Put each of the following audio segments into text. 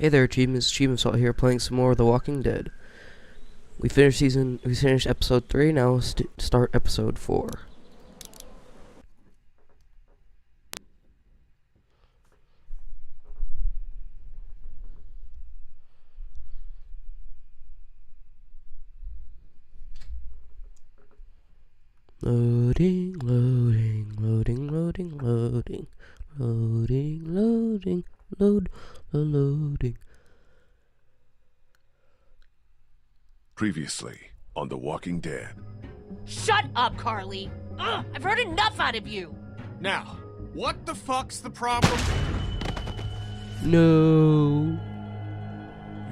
Hey there, Achievement Salt here, playing some more of The Walking Dead. We finished episode 3, now start episode 4. Loading, loading, loading, loading, loading, loading, loading. Previously on The Walking Dead. Shut up, Carly! Ugh, I've heard enough out of you! Now, what the fuck's the problem? No.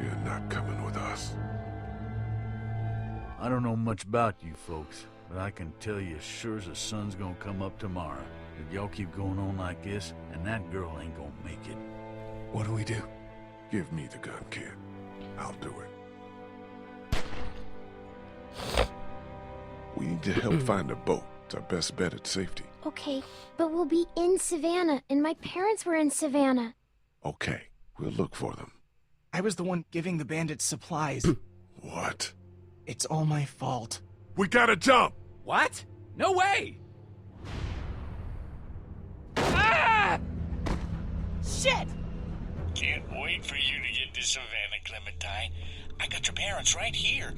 You're not coming with us. I don't know much about you folks, but I can tell you as sure as the sun's gonna come up tomorrow, if y'all keep going on like this, and that girl ain't gonna make it. What do we do? Give me the gun, kid. I'll do it. We need to help find a boat. It's our best bet at safety. Okay, but we'll be in Savannah, and my parents were in Savannah. Okay, we'll look for them. I was the one giving the bandits supplies. What? It's all my fault. We gotta jump! What? No way! Ah! Shit! Can't wait for you to get to Savannah, Clementine. I got your parents right here.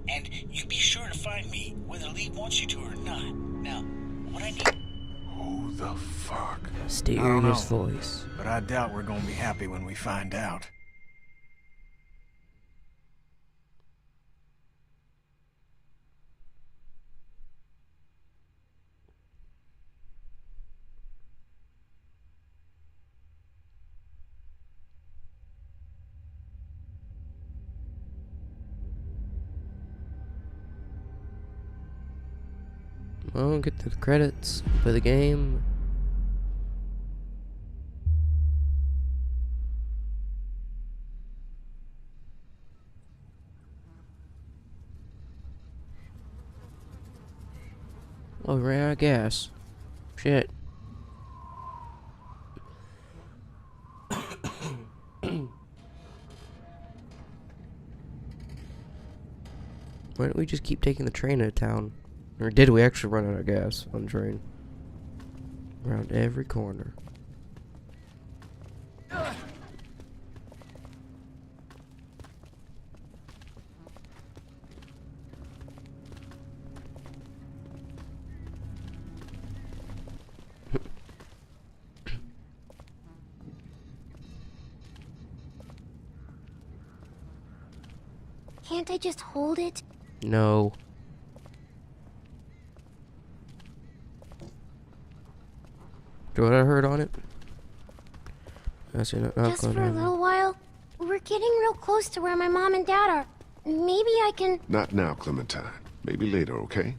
And you be sure to find me, whether Lee wants you to or not. Now, what I need... Who the fuck? Mysterious voice. But I doubt we're gonna be happy when we find out. Well, get to the credits for the game. Oh, ran out of gas. Shit. Why don't we just keep taking the train to town? Or did we actually run out of gas on the train? Around every corner. Can't I just hold it? No. Do what I heard on it? Just for a little while? We're getting real close to where my mom and dad are. Maybe I can... Not now, Clementine. Maybe later, okay?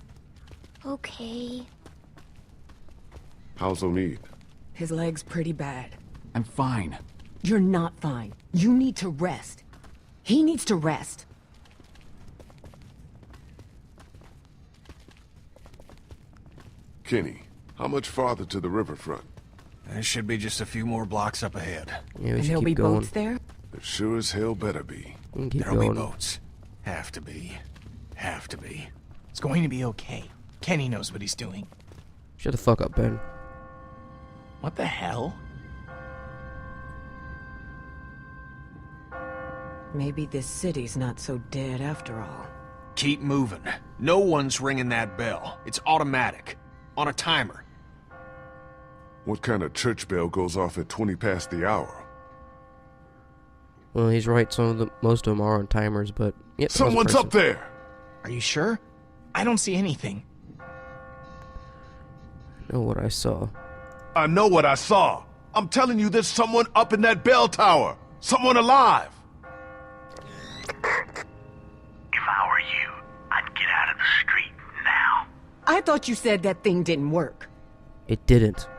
Okay. How's O'Neid? His leg's pretty bad. I'm fine. You're not fine. You need to rest. He needs to rest. Kenny, how much farther to the riverfront? There should be just a few more blocks up ahead. Yeah, we And should there'll be keep going. boats there? There sure as hell better be. We can keep There'll going. be boats. Have to be. Have to be. It's going to be okay. Kenny knows what he's doing. Shut the fuck up, Ben. What the hell? Maybe this city's not so dead after all. Keep moving. No one's ringing that bell. It's automatic. On a timer. What kind of church bell goes off at 20 past the hour? Well, he's right. Most of them are on timers, but yep. Someone's up there! Are you sure? I don't see anything. I know what I saw. I know what I saw. I'm telling you, there's someone up in that bell tower. Someone alive. If I were you, I'd get out of the street now. I thought you said that thing didn't work. It didn't.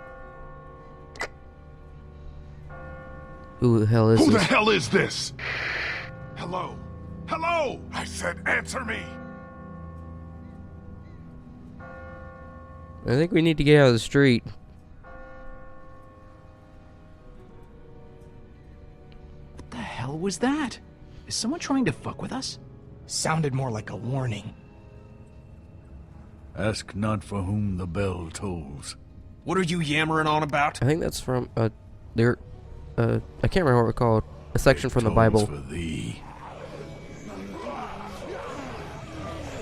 Who the hell is Who the this? hell is this? Hello? Hello! I said answer me! I think we need to get out of the street. What the hell was was that? Is someone trying to fuck with us? Sounded more like a warning. Ask not for whom the bell tolls. What are you yammering on about? I think that's from I can't remember what it's called. A section from the Tolls Bible. for thee.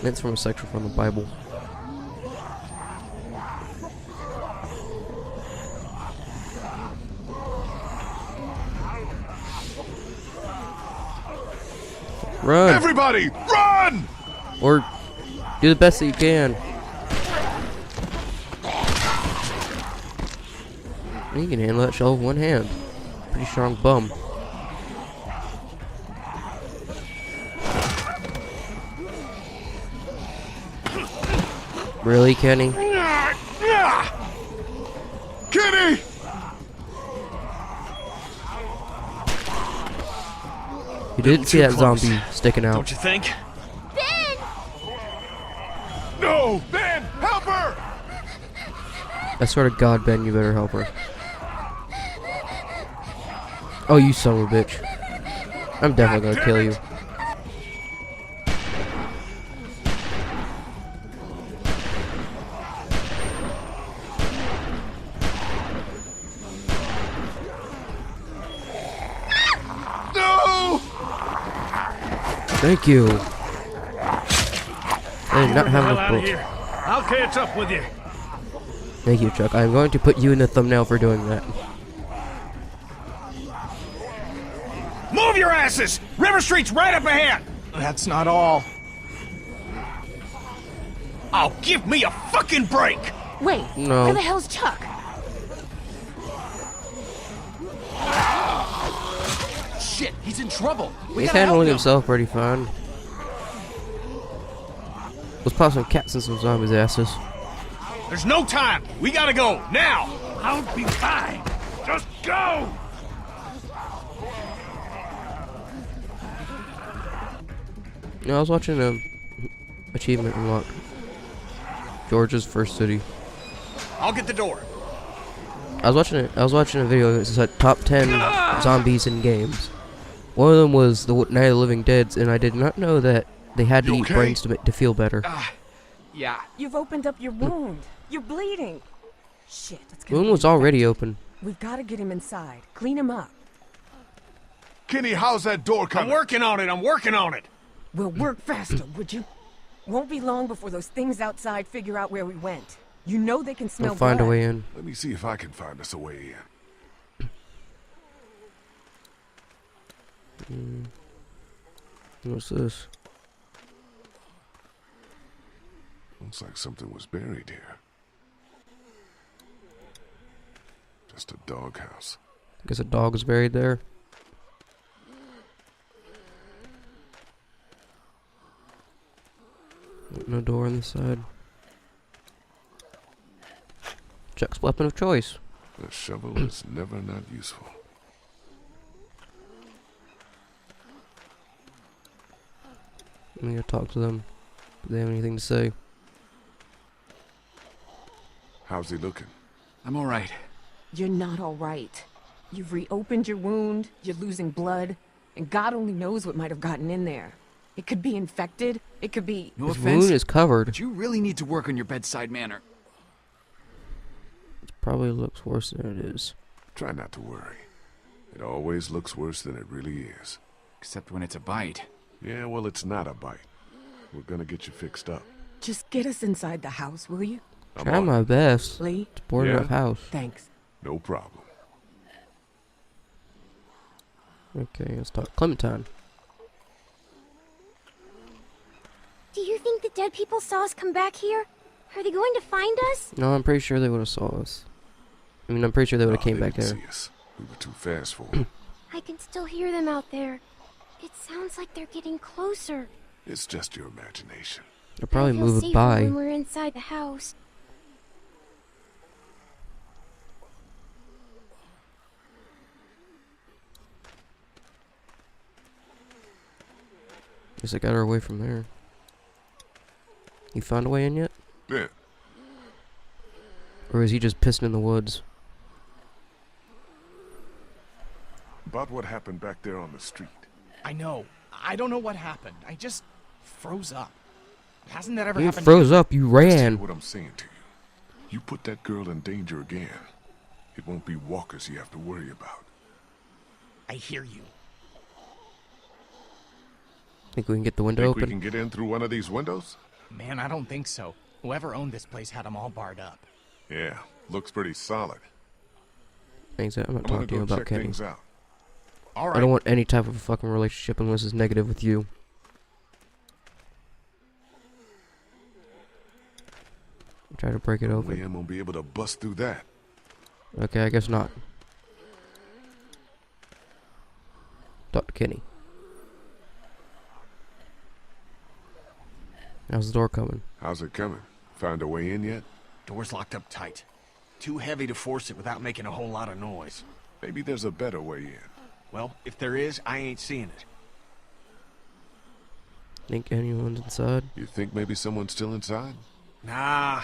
It's from a section from the Bible. Run! Everybody, run! Or do the best that you can. You can handle that shell with one hand. Pretty strong bum. Really, Kenny? Kenny! You didn't see that zombie sticking out. Don't you think? Ben! No! Ben! Help her! I swear to God, Ben, you better help her. Oh, you son of a bitch. I'm definitely gonna kill you. No! Thank you. I did not have Hell enough out of books. here. I'll catch up with you. Thank you, Chuck. I'm going to put you in the thumbnail for doing that. Move your asses! River Street's right up ahead! That's not all. Oh, give me a fucking break! Wait, No. where the hell's Chuck? Shit, he's in trouble. He's handling himself pretty fine. Let's pop some cats and some zombies' asses. There's no time. We gotta go now. I'll be fine. Just go! No, I was watching achievement unlock. Georgia's first city. I'll get the door. I was watching a video that said top 10 zombies in games. One of them was the Night of the Living Dead, and I did not know that they had to You eat okay? brains to feel better. Yeah. You've opened up your wound. You're bleeding. Shit, it's The gonna wound be was already infected. open. We've got to get him inside. Clean him up. Kenny, how's that door I'm coming? working on it. I'm working on it. We'll work faster, would you? Won't be long before those things outside figure out where we went. You know they can smell They'll find a blood. way in. Let me see if I can find us a way in. What's this? Looks like something was buried here. Just a doghouse. Guess a dog is buried there. No door on the side. Chuck's weapon of choice. A shovel is never not useful. I'm gonna talk to them. Do they have anything to say? How's he looking? I'm all right. You're not all right. You've reopened your wound, you're losing blood, and God only knows what might have gotten in there. It could be infected, it could be... No His offense, wound is covered. but you really need to work on your bedside manner. It probably looks worse than it is. Try not to worry. It always looks worse than it really is. Except when it's a bite. Yeah, well, it's not a bite. We're gonna get you fixed up. Just get us inside the house, will you? I'm Try on my it. best. Lee? It's a boarded Yeah? up house. Thanks. No problem. Okay, let's talk. Clementine. Do you think the dead people saw us come back here? Are they going to find us? No, I'm pretty sure they would have saw us. I mean, I'm pretty sure they would have Oh, came they back didn't there. see us. We were too fast for them. I can still hear them out there. It sounds like they're getting closer. It's just your imagination. They're probably I feel moving safer by. when we're inside the house. Guess I got her away from there. You found a way in yet? Yeah. Or is he just pissing in the woods? About what happened back there on the street. I know. I don't know what happened. I just froze up. Hasn't that ever You happened? froze up, you Listen to ran. what I'm saying to you. You put that girl in danger again. It won't be walkers you have to worry about. I hear you. Think we can get the window Think open? we can get in through one of these windows? Man, I don't think so. Whoever owned this place had them all barred up. Yeah, looks pretty solid. Thanks, I'm not I'm gonna talking to you go about check Kenny. things out. All I right. don't want any type of a fucking relationship unless it's negative with you. Try to break it We open. ain't gonna be able to bust through that. Okay, I guess not. Talk to Kenny. How's the door coming? How's it coming? Found a way in yet? Door's locked up tight. Too heavy to force it without making a whole lot of noise. Maybe there's a better way in. Well, if there is, I ain't seeing it. Think anyone's inside? You think maybe someone's still inside? Nah,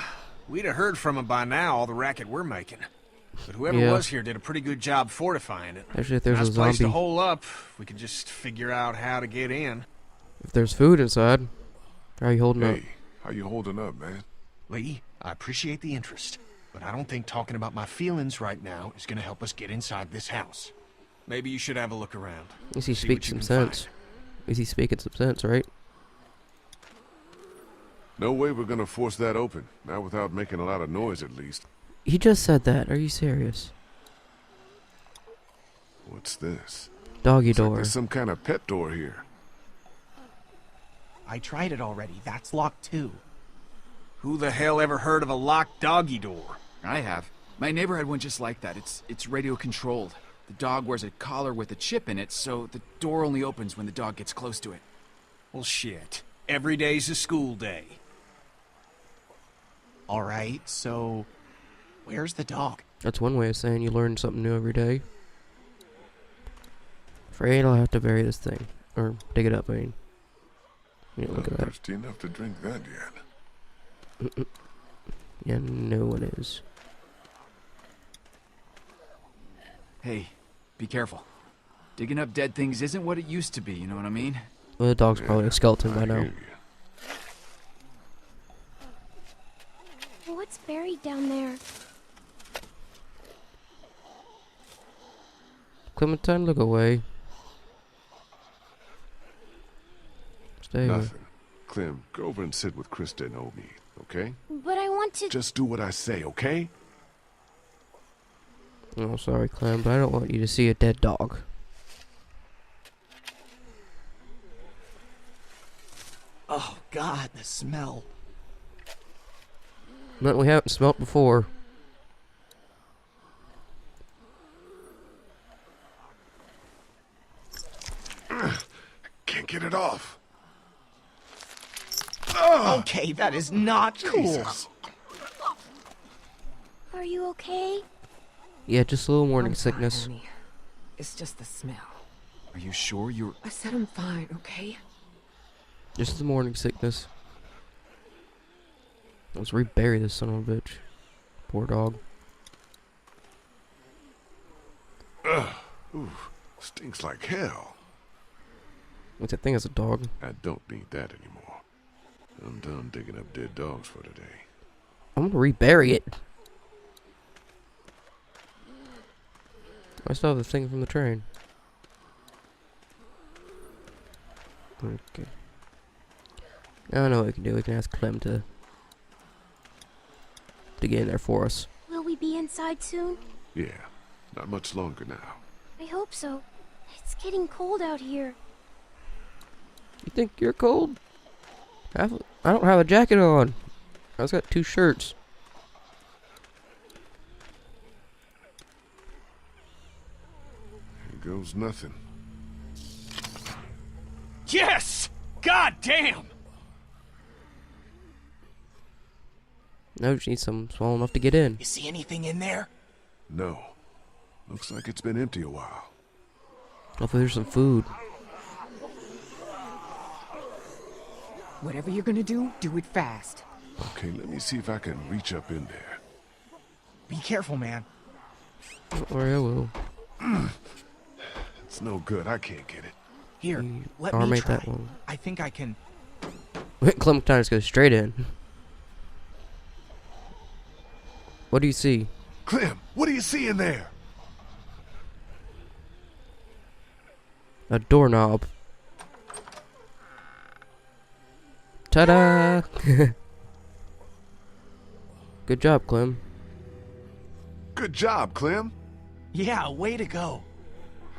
we'd have heard from him by now, all the racket we're making. But whoever Yeah. was here did a pretty good job fortifying it. Actually, if there's Nice a place to zombie, hole up. We could just figure out how to get in. if there's food inside, how are you holding up? Hey, how you holding up, man? Lee, I appreciate the interest, but I don't think talking about my feelings right now is going to help us get inside this house. Maybe you should have a look around. At least he See what speaks you some can sense. find. At least he's speaking some sense, right? No way we're gonna force that open. Not without making a lot of noise, at least. He just said that. Are you serious? What's this? Doggy Looks like door. there's some kind of pet door here. I tried it already. That's locked too. Who the hell ever heard of a locked doggy door? I have. My neighbor had one just like that. It's radio controlled. The dog wears a collar with a chip in it, so the door only opens when the dog gets close to it. Well, shit. Every day's a school day. All right, so where's the dog? That's one way of saying you learn something new every day. Afraid I'll have to bury this thing. Or dig it up, I mean. Yeah, look at that. Thirsty enough to drink that yet. Yeah, no one is. Hey, be careful. Digging up dead things isn't what it used to be, you know what I mean? Well, the dog's probably a skeleton by I now. hear you. What's buried down there? Clementine, look away. Stay away. Nothing. Clem, go over and sit with Krista and Omi, okay? But I want to... Just do what I say, okay? Oh, sorry, Clem, but I don't want you to see a dead dog. Oh, God, the smell. Nothing we haven't smelt before. Can't get it off. Okay, that is not cool. Jesus. Are you okay? Yeah, just a little morning I'm fine, sickness. honey. It's just the smell. Are you sure you're... I said I'm fine, okay? Just the morning sickness. Let's rebury this son of a bitch. Poor dog. Ooh, stinks like hell. What's that thing as a dog? I don't need that anymore. I'm done digging up dead dogs for today. I'm gonna rebury it. I still have the thing from the train. Okay. I know what we can do. We can ask Clem to get in there for us. Will we be inside soon? Yeah, not much longer now. I hope so. It's getting cold out here. You think you're cold? I don't have a jacket on. I just got 2 shirts. Here goes nothing. Yes! God damn! No, just need some small enough to get in. You see anything in there? No. Looks like it's been empty a while. Hopefully there's some food. Whatever you're gonna do it fast. Okay, let me see if I can reach up in there. Be careful, man. Don't worry, I will. It's no good. I can't get it. Here, You let arm me ain't try. that long. I think I can. Clementine just goes straight in. What do you see? Clem, what do you see in there? A doorknob. Ta-da! Good job, Clem. Good job, Clem. Yeah, way to go.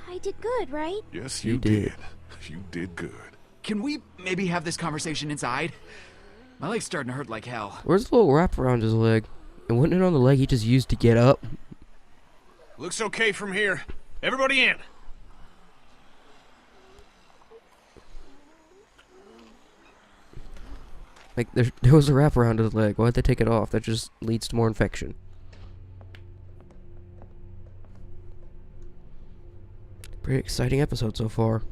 I did good, right? Yes, You you did. did. You did good. Can we maybe have this conversation inside? My leg's starting to hurt like hell. Where's the little wrap around his leg? And wasn't it on the leg he just used to get up? Looks okay from here. Everybody in. Like, there was a wrap around his leg. Why'd they take it off? That just leads to more infection. Pretty exciting episode so far.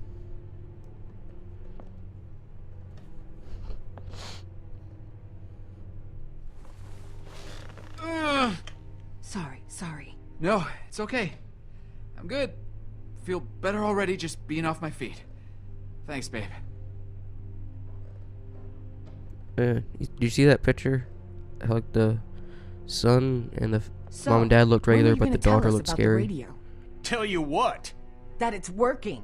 Sorry. No, it's okay. I'm good. Feel better already just being off my feet. Thanks, babe. Do you see that picture? How, like, the son and the So, mom and dad looked when are regular, you but gonna the tell daughter us looked about the scary. radio? Tell you what. That it's working.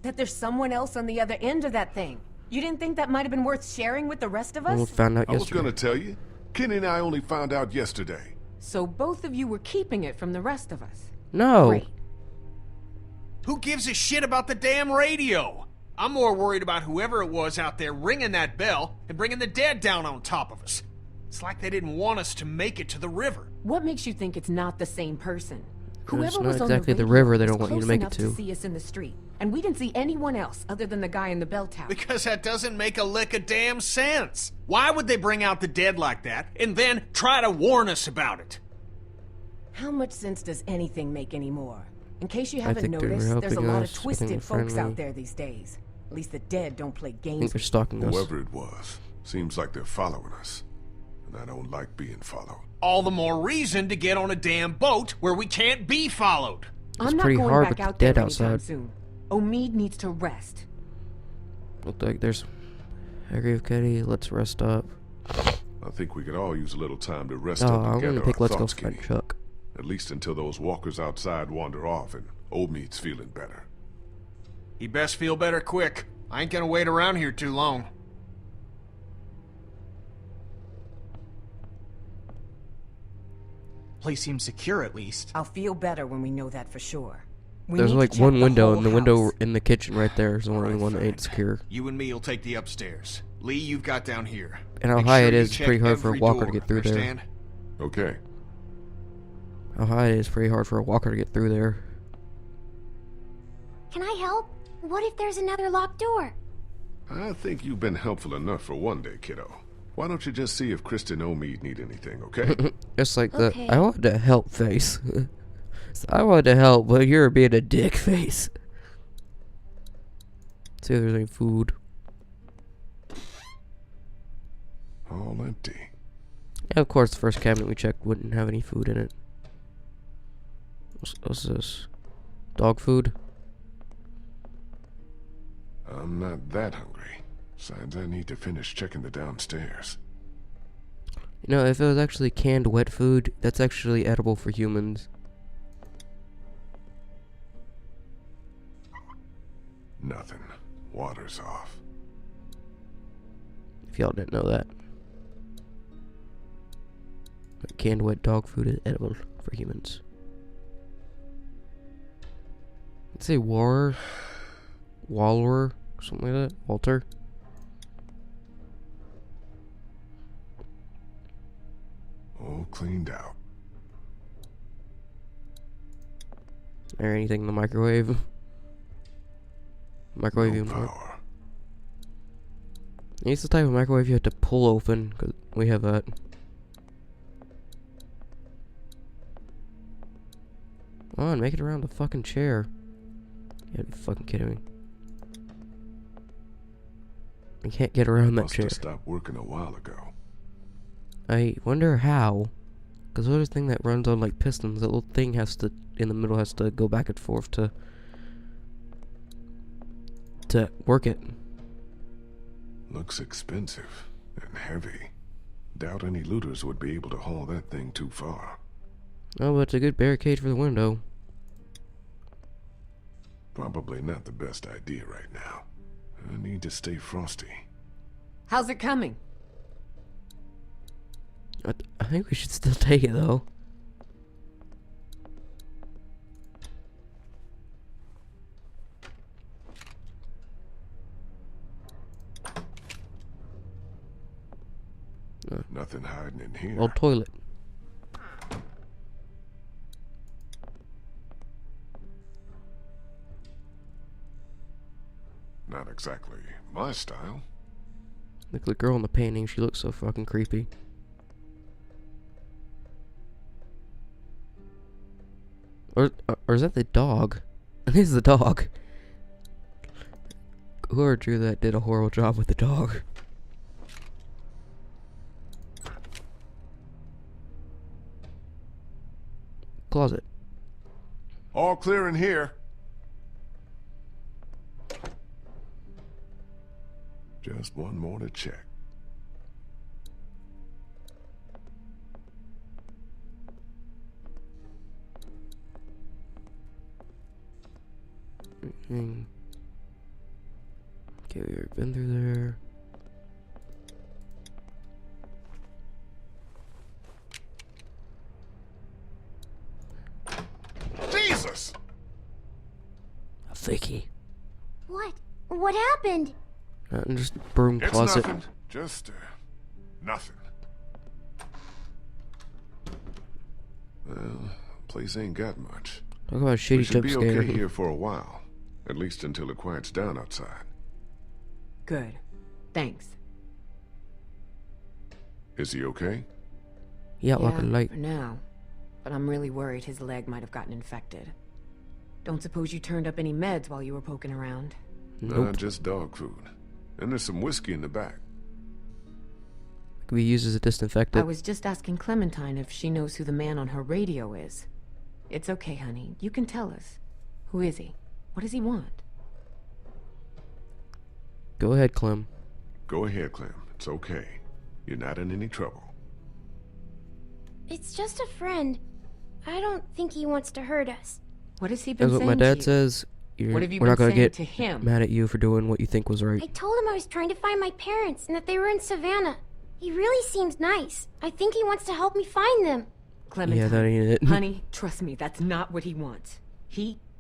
That there's someone else on the other end of that thing. You didn't think that might have been worth sharing with the rest of We us? found out I was yesterday. gonna tell you. Kenny and I only found out yesterday. So both of you were keeping it from the rest of us. No. Great. Who gives a shit about the damn radio? I'm more worried about whoever it was out there ringing that bell and bringing the dead down on top of us. It's like they didn't want us to make it to the river. What makes you think it's not the same person? It's Whoever not was on exactly the radio river they was don't want you to close make it enough to. see us in the street, and we didn't see anyone else other than the guy in the bell tower. Because that doesn't make a lick of damn sense. Why would they bring out the dead like that and then try to warn us about it? How much sense does anything make anymore? In case you I haven't think they're noticed, there's a helping lot us. of I think twisted they're folks friendly. out there these days. At least the dead don't play I think games. they're stalking us. Whoever it was, seems like they're following us. And I don't like being followed. All the more reason to get on a damn boat where we can't be followed. I'm not pretty going hard back with the out there dead anytime outside. soon. Omid needs to rest. Look like there's. I agree with Katie. Let's rest up. I think we could all use a little time to rest Oh, up I'm and gonna gather pick our Let's Go thoughts, find Kenny. Chuck. At least until those walkers outside wander off and Old Meat's feeling better. He best feel better quick. I ain't gonna wait around here too long. Place seems secure at least. I'll feel better when we know that for sure. We There's need to like check one the window, whole and the window house. in the kitchen right there is the only Alright, one that ain't fine. secure. You and me will take the upstairs. Lee, you've got down here. And how Make high sure it you is, it's check pretty hard for a every walker to door, get through there. understand? Okay. How high it is, pretty hard for a walker to get through there. Can I help? What if there's another locked door? I think you've been helpful enough for one day, kiddo. Why don't you just see if Kristen and Omead need anything, okay? Just like Okay. the I wanted to help face. I wanted to help, but you're being a dick face. See if there's any food. All empty. Yeah, of course, the first cabinet we checked wouldn't have any food in it. What's this? Dog food? I'm not that hungry. Besides, I need to finish checking the downstairs. You know, if it was actually canned wet food, that's actually edible for humans. Nothing. Water's off. If y'all didn't know that. But canned wet dog food is edible for humans. Let's say Waller, something like that. Walter. All cleaned out. Or anything in the microwave. Microwave No even more. power. It's the type of microwave you have to pull open, because we have that. Come on, make it around the fucking chair. You gotta be fucking kidding me. I can't get around that Must chair. have stopped working a while ago. I wonder how. Because what is the thing that runs on like pistons? That little thing has to, in the middle, has to go back and forth to to work it. Looks expensive and heavy. Doubt any looters would be able to haul that thing too far. Oh, but it's a good barricade for the window. Probably not the best idea right now. I need to stay frosty. How's it coming? I think we should still take it, though. Nothing hiding in here. Old toilet. Not exactly my style. Look at the girl in the painting. She looks so fucking creepy. Or is that the dog? It is the dog. Whoever drew that did a horrible job with the dog. Closet. All clear in here. Just one more to check. Okay, we've already been through there. Jesus! A Vicky. What? What happened? Just broom It's closet. nothing. Just, nothing. Well, place ain't got much. Talk about a We shitty should jump be scare. okay here for a while. At least until it quiets down outside. Good. Thanks. Is he okay? Yeah, like a light. for now. But I'm really worried his leg might have gotten infected. Don't suppose you turned up any meds while you were poking around? Nope. Nah, just dog food. And there's some whiskey in the back. Could be used as a I disinfectant. was just asking Clementine if she knows who the man on her radio is. It's okay, honey. You can tell us. Who is he? What does he want? Go ahead, Clem. Go ahead, Clem. It's okay. You're not in any trouble. It's just a friend. I don't think he wants to hurt us. What has he been That's what saying my to dad you? says. What have you We're been not gonna saying get to him? mad at you for doing what you think was right. I told him I was trying to find my parents and that they were in Savannah. He really seems nice. I think he wants to help me find them. Clementine, Yeah, that ain't it. honey, trust me, that's not what he wants.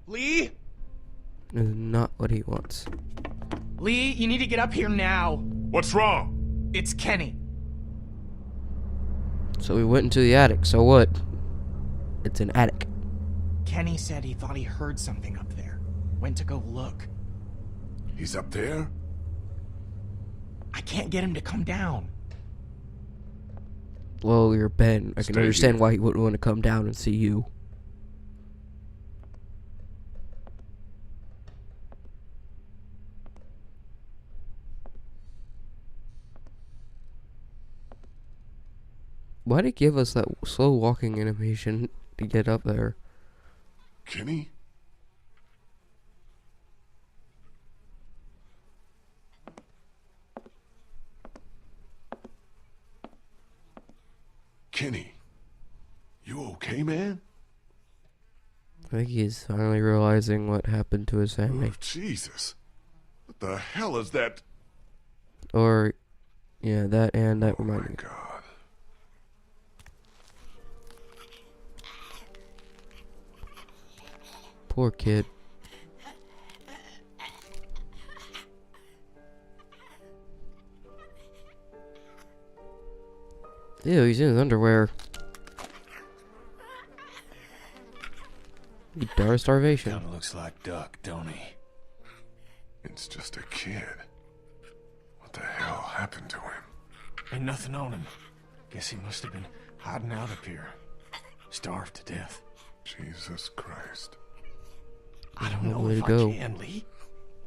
Lee? That's not what he wants. Lee, you need to get up here now. What's wrong? It's Kenny. So we went into the attic. So what? It's an attic. Kenny said he thought he heard something up there. Went to go look. He's up there? I can't get him to come down. Well, you're Ben. I can Stay understand here. why he wouldn't want to come down and see you. Why'd it give us that slow walking animation to get up there? Kenny? Kenny, you okay, man? I think he's finally realizing what happened to his family. Oh, Jesus. What the hell is that? Or, yeah, that and that Oh, my reminded me. God. Poor kid. Ew, he's in his underwear. He died of starvation. Kinda looks like Duck, don't he? It's just a kid. What the hell happened to him? Ain't nothing on him. Guess he must have been hiding out up here. Starved to death. Jesus Christ. I don't No know way if to go. I can, Lee.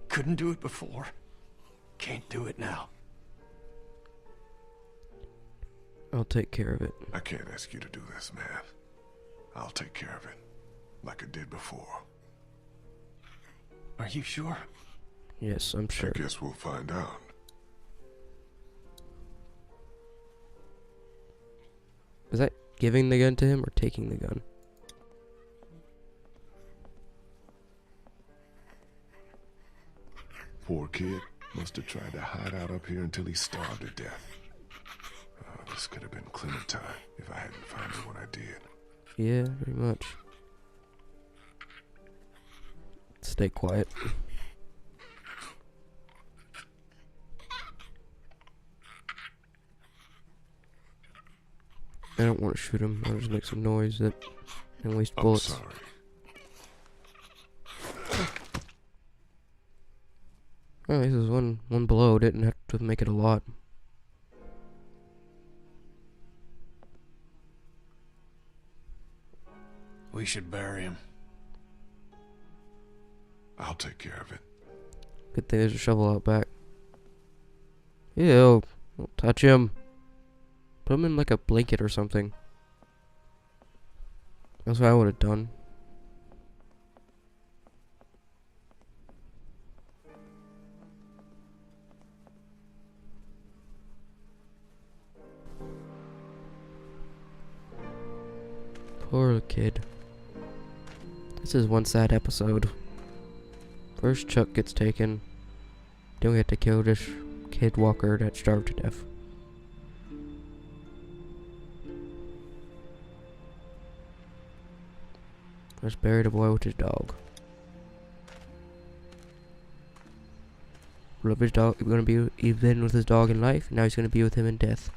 Couldn't do it before. Can't do it now. I'll take care of it. I can't ask you to do this, man. I'll take care of it. Like I did before. Are you sure? Yes, I'm sure. I guess we'll find out. Is that giving the gun to him or taking the gun? Poor kid. Must have tried to hide out up here until he starved to death. Oh, this could have been Clementine if I hadn't found her when I did. Yeah, very much. Stay quiet. I don't want to shoot him. I'll just make some noise and waste bullets. I'm sorry. Oh, this is one blow. Didn't have to make it a lot. We should bury him. I'll take care of it. Good thing there's a shovel out back. Ew. Don't touch him. Put him in like a blanket or something. That's what I would have done. Poor kid. This is one sad episode. First Chuck gets taken. Then we have to kill this kid walker that starved to death. Let's bury the boy with his dog. Love his dog. He's gonna be even with his dog in life. Now he's gonna be with him in death.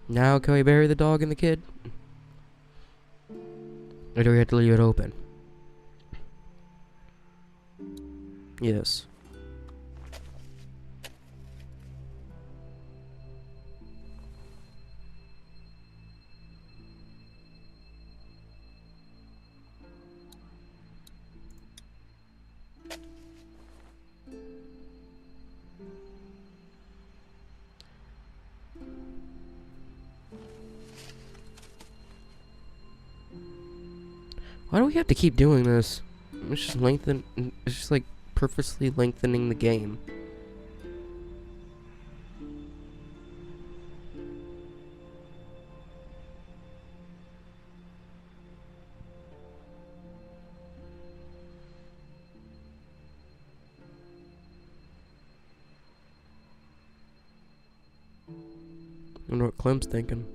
Now can we bury the dog and the kid? Or do we have to leave it open? Yes. Why do we have to keep doing this? It's just it's just like purposely lengthening the game. I wonder what Clem's thinking.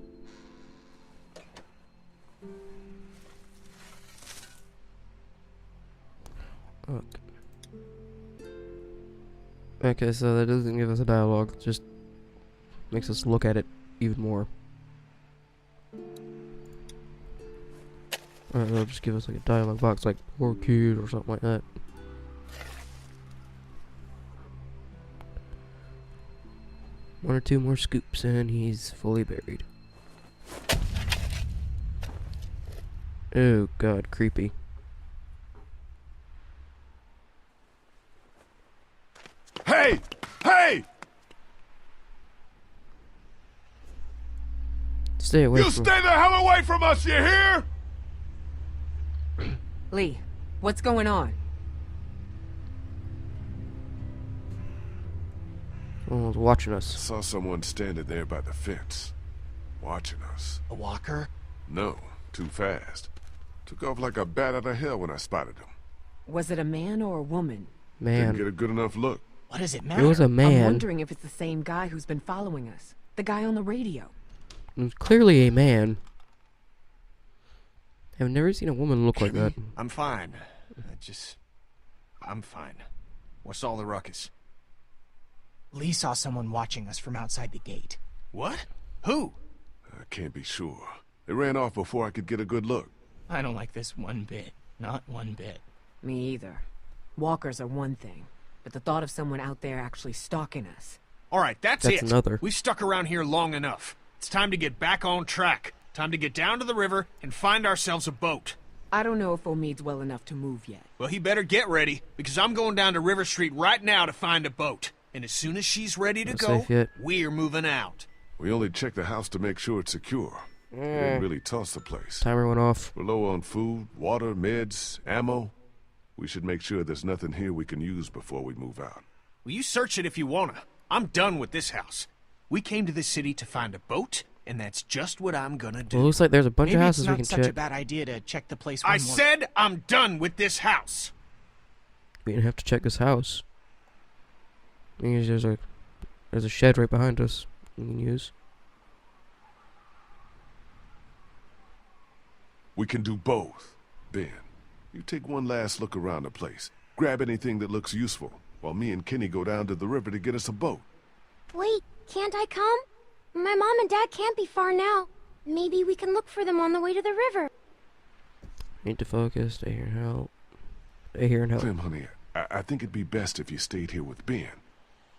Okay, so that doesn't give us a dialogue, just makes us look at it even more. Alright, they'll just give us like a dialogue box like poor kid or something like that. One or two more scoops and he's fully buried. Oh god, creepy. Hey! Hey! Stay away You from stay the hell away from us, you hear? Lee, what's going on? Someone's watching us. Saw someone standing there by the fence, watching us. A walker? No, too fast. Took off like a bat out of hell when I spotted him. Was it a man or a woman? Didn't Man. get a good enough look. What does it It matter? was a I'm man. wondering if it's the same guy who's been following us. The guy on the radio. It was clearly a man. I've never seen a woman look like that. I'm fine. I'm fine. What's all the ruckus? Lee saw someone watching us from outside the gate. What? Who? I can't be sure. They ran off before I could get a good look. I don't like this one bit. Not one bit. Me either. Walkers are one thing, but the thought of someone out there actually stalking us. All right, that's That's it. another. We've stuck around here long enough. It's time to get back on track. Time to get down to the river and find ourselves a boat. I don't know if Omid's well enough to move yet. Well, he better get ready, because I'm going down to River Street right now to find a boat. And as soon as she's ready to Not go, safe yet. we're moving out. We only checked the house to make sure it's secure. We didn't really toss the place. Timer went off. We're low on food, water, meds, ammo. We should make sure there's nothing here we can use before we move out. Well, you search it if you wanna. I'm done with this house. We came to this city to find a boat, and that's just what I'm gonna do. Well, looks like there's a bunch Maybe of it's houses not we can such a check. bad idea to check the place I one more. said I'm done with this house. We didn't have to check this house. Means there's a shed right behind us we can use. We can do both. Ben, you take one last look around the place. Grab anything that looks useful, while me and Kenny go down to the river to get us a boat. Wait, can't I come? My mom and dad can't be far now. Maybe we can look for them on the way to the river. Need to focus. Stay here and help. Stay here and help. Clem, honey, I think it'd be best if you stayed here with Ben.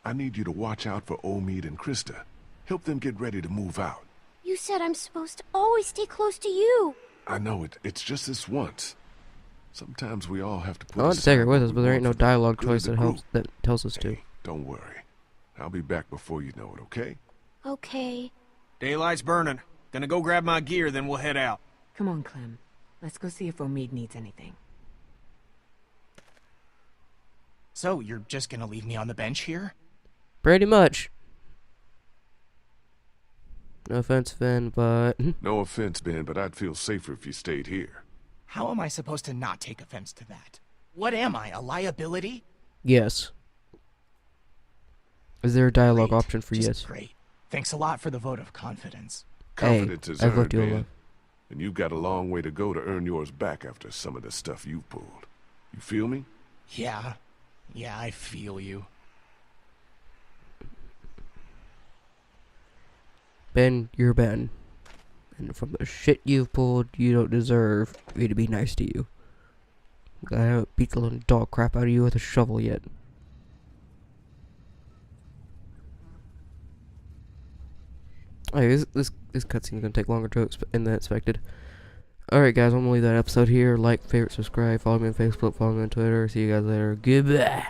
I need you to watch out for Omid and Krista. Help them get ready to move out. You said I'm supposed to always stay close to you. I know it's just this once. Sometimes we all have to put I want to take her aside with what us, we but there want ain't no for the dialogue good of choice the that group. helps. That tells us to. Hey, don't worry. I'll be back before you know it, okay? Okay. Daylight's burning. Gonna go grab my gear, then we'll head out. Come on, Clem. Let's go see if Omid needs anything. So, you're just gonna leave me on the bench here? Pretty much. No offense, Finn, but No offense, Ben, but I'd feel safer if you stayed here. How am I supposed to not take offense to that? What am I, a liability? yes. Is there a dialogue Great. option for Just yes? Great. Thanks a lot for the vote of confidence. Confidence is I've earned, left you Ben. alone. And you've got a long way to go to earn yours back after some of the stuff you've pulled. You feel me? Yeah, I feel you. Ben, you're Ben. And from the shit you've pulled, you don't deserve me to be nice to you. I haven't beat the little dog crap out of you with a shovel yet. Alright, this cutscene's gonna take longer than expected. Alright guys, I'm gonna leave that episode here. Like, favorite, subscribe, follow me on Facebook, follow me on Twitter. See you guys later. Goodbye.